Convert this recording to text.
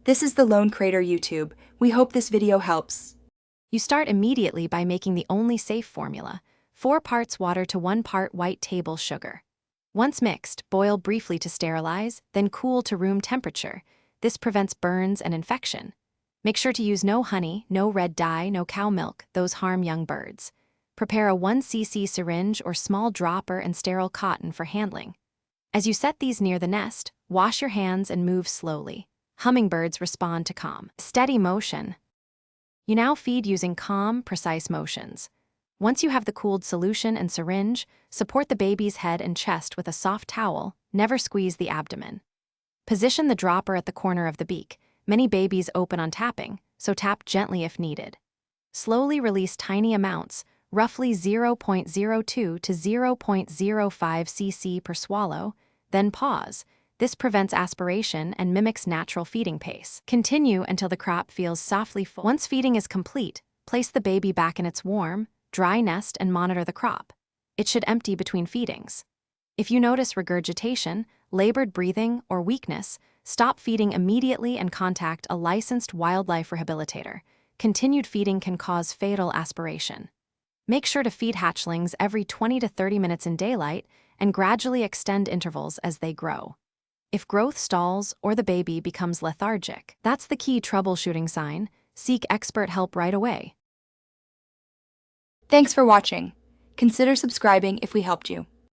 This is the Lone Crater YouTube. We hope this video helps. You start immediately by making the only safe formula: 4 parts water to 1 part white table sugar. Once mixed, boil briefly to sterilize, then cool to room temperature. This prevents burns and infection. Make sure to use no honey, no red dye, no cow milk; those harm young birds. Prepare a 1 cc syringe or small dropper and sterile cotton for handling. As you set these near the nest, wash your hands and move slowly. Hummingbirds respond to calm, steady motion. You now feed using calm, precise motions. Once you have the cooled solution and syringe, support the baby's head and chest with a soft towel. Never squeeze the abdomen. Position the dropper at the corner of the beak. Many babies open on tapping, so tap gently if needed. Slowly release tiny amounts, roughly 0.02 to 0.05 cc per swallow, then pause. This prevents aspiration and mimics natural feeding pace. Continue until the crop feels softly full. Once feeding is complete, place the baby back in its warm, dry nest and monitor the crop. It should empty between feedings. If you notice regurgitation, labored breathing, or weakness, stop feeding immediately and contact a licensed wildlife rehabilitator. Continued feeding can cause fatal aspiration. Make sure to feed hatchlings every 20 to 30 minutes in daylight and gradually extend intervals as they grow. If growth stalls or the baby becomes lethargic, that's the key troubleshooting sign. Seek expert help right away. Thanks for watching. Consider subscribing if we helped you.